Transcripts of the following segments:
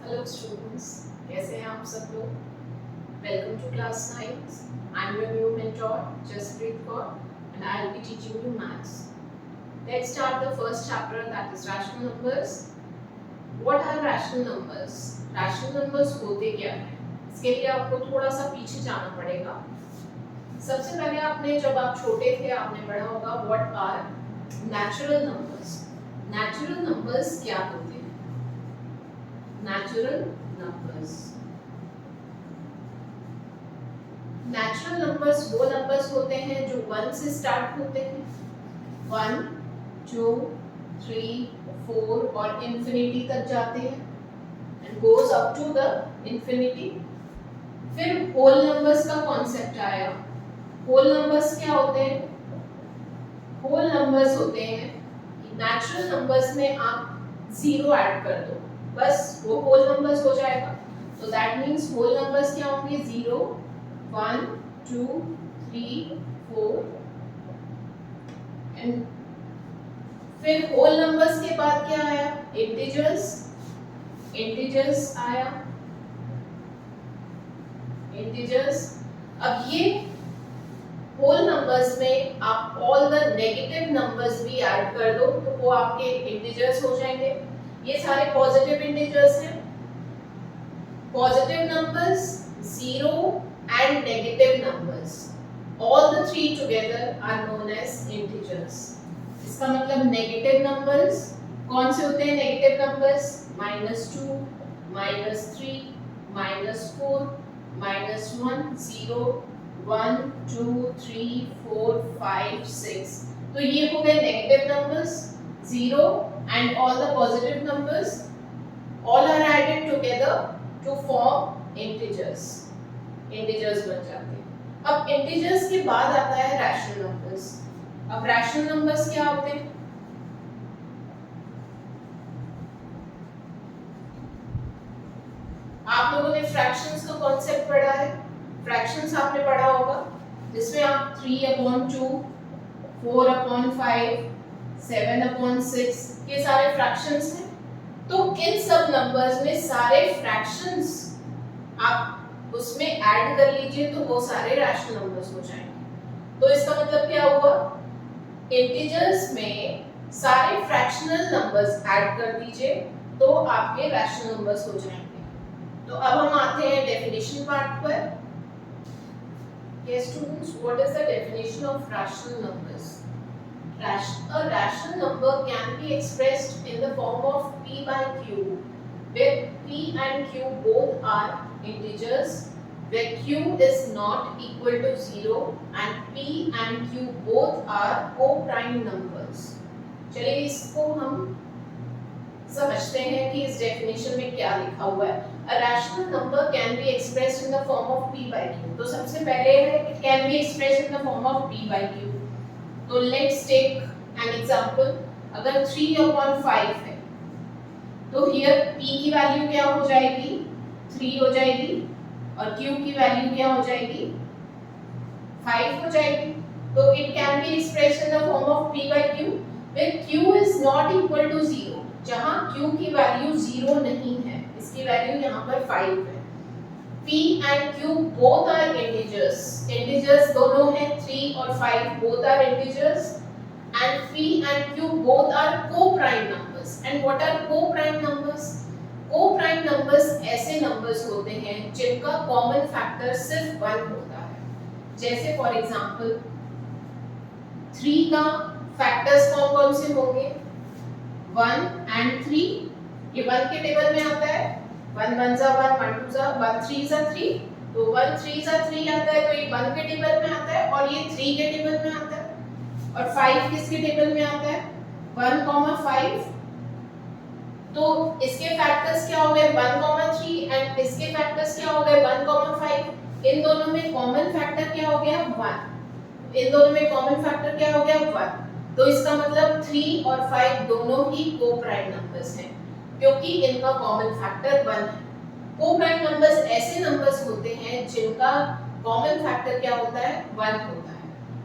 Hello students, कैसे हैं आप सब लोग। Welcome to class 9. I am your new mentor Jaspreet Kaur and I will be teaching you maths. Let's start the first chapter, that is rational numbers. What are rational numbers? Rational numbers होते क्या हैं? इसके लिए आपको थोड़ा सा पीछे जाना पड़ेगा। सबसे पहले आपने जब आप छोटे थे आपने पढ़ा होगा what are natural numbers. Natural numbers क्या होते हैं? Natural numbers. Natural numbers वो numbers होते हैं जो 1 से start होते हैं, 1, 2, 3, 4 और infinity तक जाते हैं and goes up to the infinity. फिर whole numbers का concept आया. whole numbers क्या होते हैं? whole numbers होते हैं कि natural numbers में आप 0 ऐड कर दो, बस वो whole numbers हो जाएगा. तो that means whole numbers क्या होंगे? 0, 1, 2, 3, 4 and फिर whole numbers के बाद क्या आया? integers आया. integers. अब ये whole numbers में आप all the negative numbers भी ऐड कर दो तो वो आपके integers हो जाएंगे. ये सारे पॉजिटिव इंटीजर्स हैं. Positive numbers, 0 and negative numbers, all the three together are known as integers. इसका मतलब नेगेटिव नंबर्स कौन से होते हैं? Negative numbers -2, -3, -4, -1, 0, 1, 2, 3, 4, 5, 6. तो ये हो गए negative numbers. 0 and all the positive numbers all are added together to form integers. integers बन जाते हैं. अब integers के बाद आता है rational numbers. अब rational numbers क्या होते हैं? आप लोगों ने fractions का concept पढ़ा है. fractions आपने पढ़ा होगा जिसमें आप 3/2, 4/5, 7/6 ये सारे फ्रैक्शंस हैं. तो इन सब नंबर्स में सारे फ्रैक्शंस आप उसमें ऐड कर लीजिए तो वो सारे रैशनल नंबर्स हो जाएंगे. तो इसका मतलब क्या हुआ? इंटीजर्स में सारे फ्रैक्शनल नंबर्स ऐड कर दीजिए तो आपके रैशनल नंबर्स हो जाएंगे. तो अब हम आते हैं डेफिनेशन पार्ट पर. Yes students, what is the definition of rational numbers? A rational number can be expressed in the form of p by q, where p and q both are integers, where q is not equal to 0 and p and q both are co-prime numbers. चलिए इसको हम समझते हैं कि इस definition में क्या लिखा हुआ है. A rational number can be expressed in the form of p by q. तो सबसे पहले है it can be expressed in the form of p by q. तो लेट्स टेक एन एग्जांपल. अगर 3/5 है तो हियर p की वैल्यू क्या हो जाएगी? 3 हो जाएगी और q की वैल्यू क्या हो जाएगी? 5 हो जाएगी. तो it can be expressed in the form of p by q where q is not equal to 0. जहां q की वैल्यू 0 नहीं है, इसकी वैल्यू यहां पर 5 है. p and q both are integers. integers दोनों हैं 3 और 5 both are integers and p and q both are co-prime numbers. and what are co-prime numbers? co-prime numbers ऐसे numbers होते हैं जिनका common factor सिर्फ 1 होता है. जैसे for example 3 का factors कौन-कौन से होंगे? 1 and 3. ये 1 के टेबल में आता है. 1 1 जा 1, 1 2 जा 1, 3 जा 3. तो 1 3 जा 3 आता है तो ये 1 के टेबल में आता है और ये 3 के टेबल में आता है. और 5 किसके टेबल में आता है? 1, 5. तो इसके फैक्टर्स क्या हो गए? 1, 3 एंड इसके फैक्टर्स क्या हो गए? 1, 5. इन दोनों में कॉमन फैक्टर क्या हो गया? 1. इन दोनों में कॉमन फैक्टर क्या हो गया? 1. तो इसका मतलब 3 और 5 दोनों ही को-प्राइम नंबर्स हैं क्योंकि इनका कॉमन फैक्टर 1 है. को-प्राइम नंबर्स ऐसे नंबर्स होते हैं जिनका कॉमन फैक्टर क्या होता है? 1 होता है.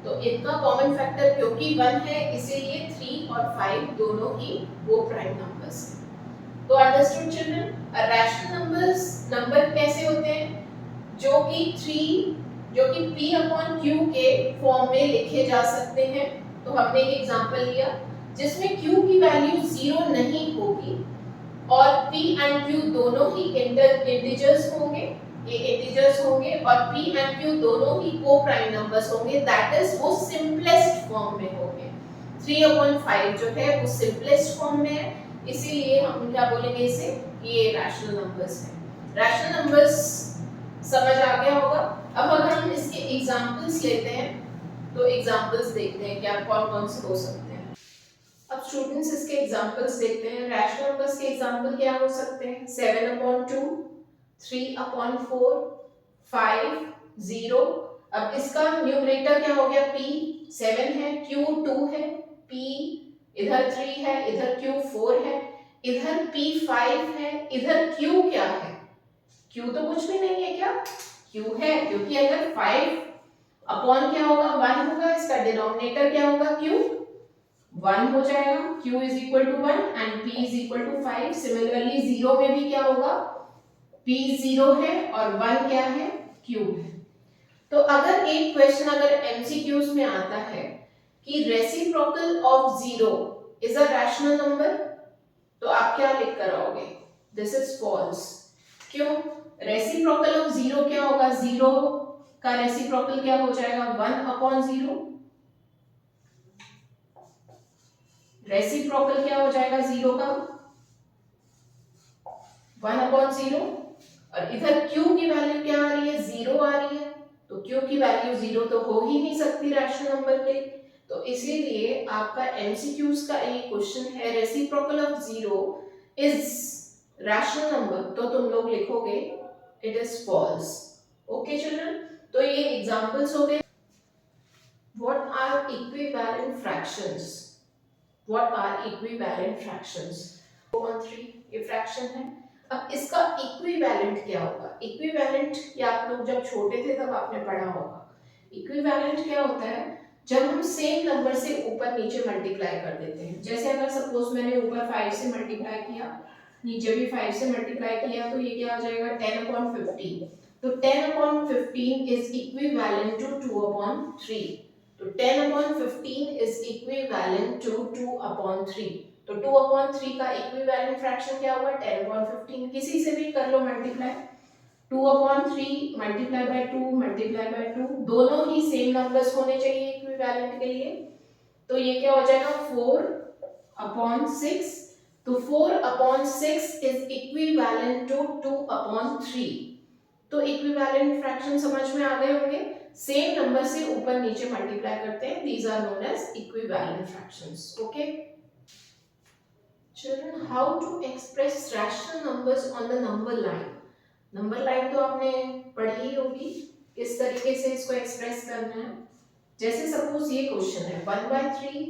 तो इनका कॉमन फैक्टर क्योंकि 1 है इसीलिए 3 और 5 दोनों ही को-प्राइम नंबर्स हैं. तो understood children, rational numbers number कैसे होते हैं, जो कि p अपॉन q के फॉर्म में लिखे जा सकते हैं। तो हमने एक एग्जांपल लिया जिसमें q की वैल्यू 0 नहीं होगी और p एंड q दोनों ही इंटीजर्स होंगे, ये इंटीजर्स होंगे और p एंड q दोनों ही को प्राइम नंबर्स होंगे, दैट इज वो सिंपलेस्ट फॉर्म में होंगे। 3/5 जो है वो सिंपलेस्ट फॉर्म में है, इसीलिए हम क्या बोलेंगे इसे, ये रैशनल नंबर्स है। रैशनल नंबर्स समझ आ गया होगा। अब अगर हम इसके एग्जांपल्स लेते हैं तो एग्जांपल्स देखते हैं क्या कौन-कौन से हो सकते हैं। अब स्टूडेंट्स इसके एग्जांपल्स देखते हैं। रैशनल नंबर्स के एग्जांपल क्या हो सकते हैं, 7/2, 3/4, 5, 0। अब इसका न्यूमरेटर क्या हो गया, p 7 है, q 2 है, p इधर 3 है, इधर q 4 है, इधर p 5 है, इधर q क्या है, q तो कुछ भी नहीं है, क्या q है, क्योंकि अगर 5 अपॉन क्या होगा 1 होगा, इसका डिनोमिनेटर क्या होगा q 1 हो जाएगा, q is equal to 1 and p is equal to 5। Similarly 0 में भी क्या होगा, p 0 है और 1 क्या है, q है। तो अगर एक क्वेश्चन अगर एमसीक्यूज में आता है कि reciprocal of 0 is a rational number, तो आप क्या लिख कर आओगे, दिस इज फॉल्स। क्यों, रेसिप्रोकल ऑफ 0 क्या होगा, 0 का रेसिप्रोकल क्या हो जाएगा, 1/0। रेसिप्रोकल क्या हो जाएगा 0 का, 1/0। और इधर q की वैल्यू क्या आ रही है, 0 आ रही है, तो q की वैल्यू 0 तो हो ही नहीं सकती रैशनल नंबर के। तो इसीलिए आपका एमसीक्यूज का एक क्वेश्चन है, reciprocal of 0 is rational number, तो तुम लोग लिखोगे it is false. Okay children, तो ये एग्जांपल्स हो गए। What are equivalent fractions, what are equivalent fractions, 2/3 ये फ्रैक्शन है। अब इसका इक्विवेलेंट क्या होगा, इक्विवेलेंट ये आप लोग जब छोटे थे तब आपने पढ़ा होगा। इक्विवेलेंट क्या होता है, जब हम सेम नंबर से ऊपर नीचे मल्टीप्लाई कर देते हैं। जैसे अगर सपोज मैंने ऊपर 5 से मल्टीप्लाई किया, नीचे भी 5 से मल्टीप्लाई किया, तो ये क्या आ जाएगा 10/15। तो 10/15 इज इक्विवेलेंट टू 2/3। तो 10/15 इज इक्विवेलेंट टू 2/3। तो 2/3 का इक्विवेलेंट फ्रैक्शन क्या हुआ, 10/15। किसी से भी कर लो multiply, 2/3 multiply by 2 multiply by 2, दोनों ही सेम नंबर्स होने चाहिए इक्विवेलेंट के लिए। तो ये क्या हो जाएगा 4/6। तो 4/6 इज इक्विवेलेंट टू 2/3। तो इक्विवेलेंट फ्रैक्शन समझ में आ गए होंगे, सेम नंबर से ऊपर नीचे मल्टीप्लाई करते हैं, these are known as equivalent fractions. Okay children, how to express rational numbers on the number line। Number line तो आपने पढ़ी ही होगी, किस तरीके से इसको एक्सप्रेस करना है। जैसे सपोज ये क्वेश्चन है 1/3,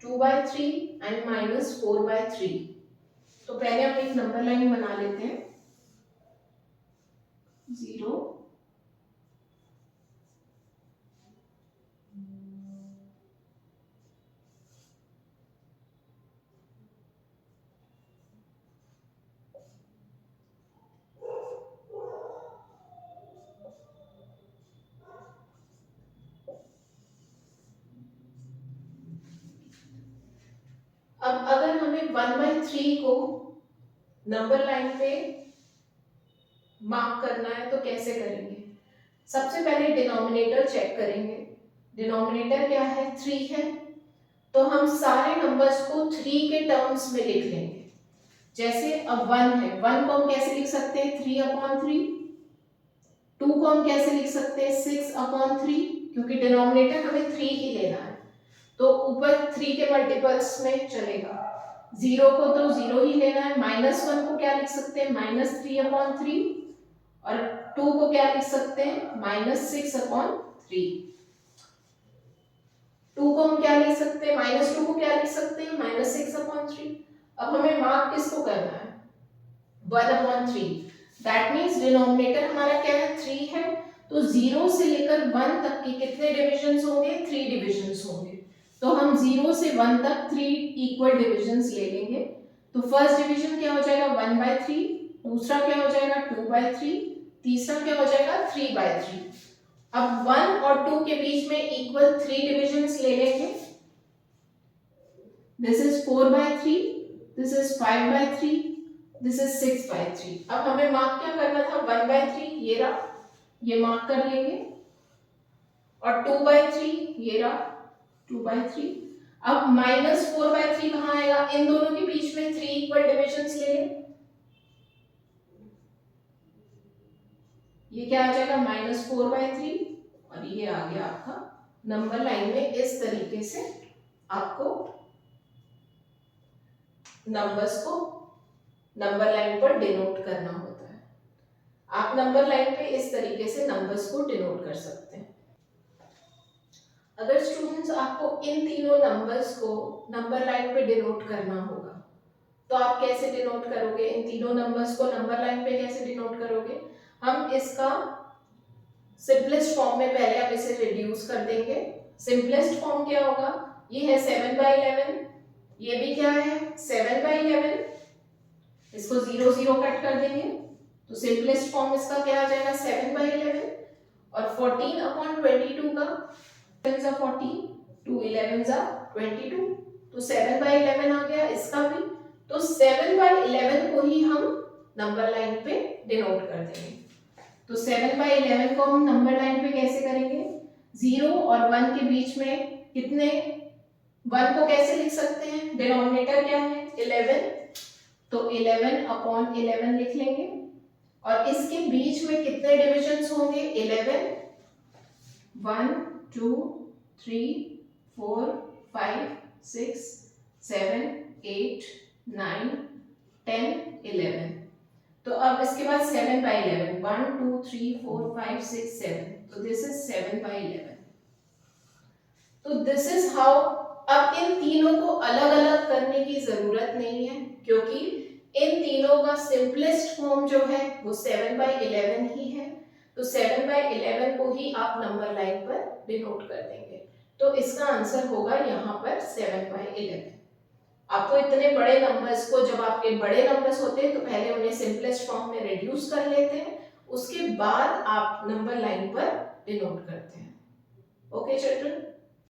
2/3 एंड -4/3। तो पहले हम एक नंबर लाइन बना लेते हैं, 0 अब अगर हमें 1/3 को नंबर लाइन पे मार्क करना है तो कैसे करेंगे, सबसे पहले डिनोमिनेटर चेक करेंगे। डिनोमिनेटर क्या है, 3 है, तो हम सारे नंबर्स को 3 के टर्म्स में लिख लेंगे। जैसे अब 1 है, 1 को हम कैसे लिख सकते हैं 3/3। 2 को हम कैसे लिख सकते हैं 6/3, क्योंकि डिनोमिनेटर हमें 3 ही लेना है, तो ऊपर 3 के मल्टीपल्स में चलेगा। 0 को तो 0 ही लेना है। -1 को क्या लिख सकते हैं -3/3, और 2 को क्या लिख सकते हैं -6/3। 2 को हम क्या लिख सकते हैं, -2 को क्या लिख सकते हैं -6/3। अब हमें मार्क किसको करना है 1/3, दैट मींस डिनोमिनेटर हमारा क्या है 3 है, तो 0 से लेकर 1 तक के कितने डिविजन्स होंगे, 3 डिविजन्स होंगे। तो हम 0 से 1 तक 3 इक्वल डिविजन्स ले लेंगे। तो फर्स्ट डिवीजन क्या हो जाएगा 1/3, दूसरा क्या हो जाएगा 2/3, तीसरा क्या हो जाएगा 3/3। अब 1 और 2 के बीच में इक्वल 3 डिविजन्स ले लेंगे। This is 4/3, this is 5/3, this is 6/3। अब हमें मार्क क्या करना था 1/3, ये रहा, ये मार्क कर लेंगे, और 2/3 ये रहा 2/3। अब -4/3 कहाँ आएगा, इन दोनों के बीच में 3 इक्वल डिविजन्स ले लें, ये क्या आ जाएगा -4/3, और ये आ गया आपका नंबर लाइन में। इस तरीके से आपको नंबर्स को नंबर लाइन पर डिनोट करना होता है। आप नंबर लाइन पे इस तरीके से नंबर्स को डिनोट कर सकते हैं। अगर स्टूडेंट्स आपको इन तीनों नंबर्स को नंबर लाइन पे डिनोट करना होगा तो आप कैसे डिनोट करोगे, इन तीनों नंबर्स को नंबर लाइन पे कैसे डिनोट करोगे? हम इसका सिंपलेस्ट फॉर्म में पहले हम इसे रिड्यूस कर देंगे। सिंपलेस्ट फॉर्म क्या होगा, ये है 7/11, ये भी क्या है 7/11, इसको 0 0 कट कर देंगे, तो सिंपलेस्ट फॉर्म इसका क्या आ जाएगा 7/11। और 14/22 का 14, 2 11s are 22, तो 7/11 आ गया इसका भी। तो 7/11 को ही हम नंबर लाइन पे डिनोट कर देंगे। तो 7/11 को हम नंबर लाइन पे कैसे करेंगे, 0 और 1 के बीच में कितने, 1 को कैसे लिख सकते हैं, डिनोमिनेटर क्या है 11, तो 11/11 लिख लेंगे। और इसके बीच में कितने डिविजन्स होंगे 11, 1 2 3 4 5 6 7 8 9 10 11। तो अब इसके बाद 7/11, 1 2 3 4 5 6 7, तो दिस इज 7/11। तो दिस इज हाउ। अब इन तीनों को अलग अलग करने की जरूरत नहीं है, क्योंकि इन तीनों का सिंपलेस्ट फॉर्म जो है वो 7/11 ही है। तो 7/11 को ही आप नंबर लाइन पर डिनोट कर देंगे। तो इसका आंसर होगा यहाँ पर 7/11। आपको इतने बड़े नंबर्स को, जब आपके बड़े नंबर्स होते हैं तो पहले उन्हें सिंपलेस्ट फॉर्म में रिड्यूस कर लेते हैं, उसके बाद आप नंबर लाइन पर डिनोट करते हैं। Okay children.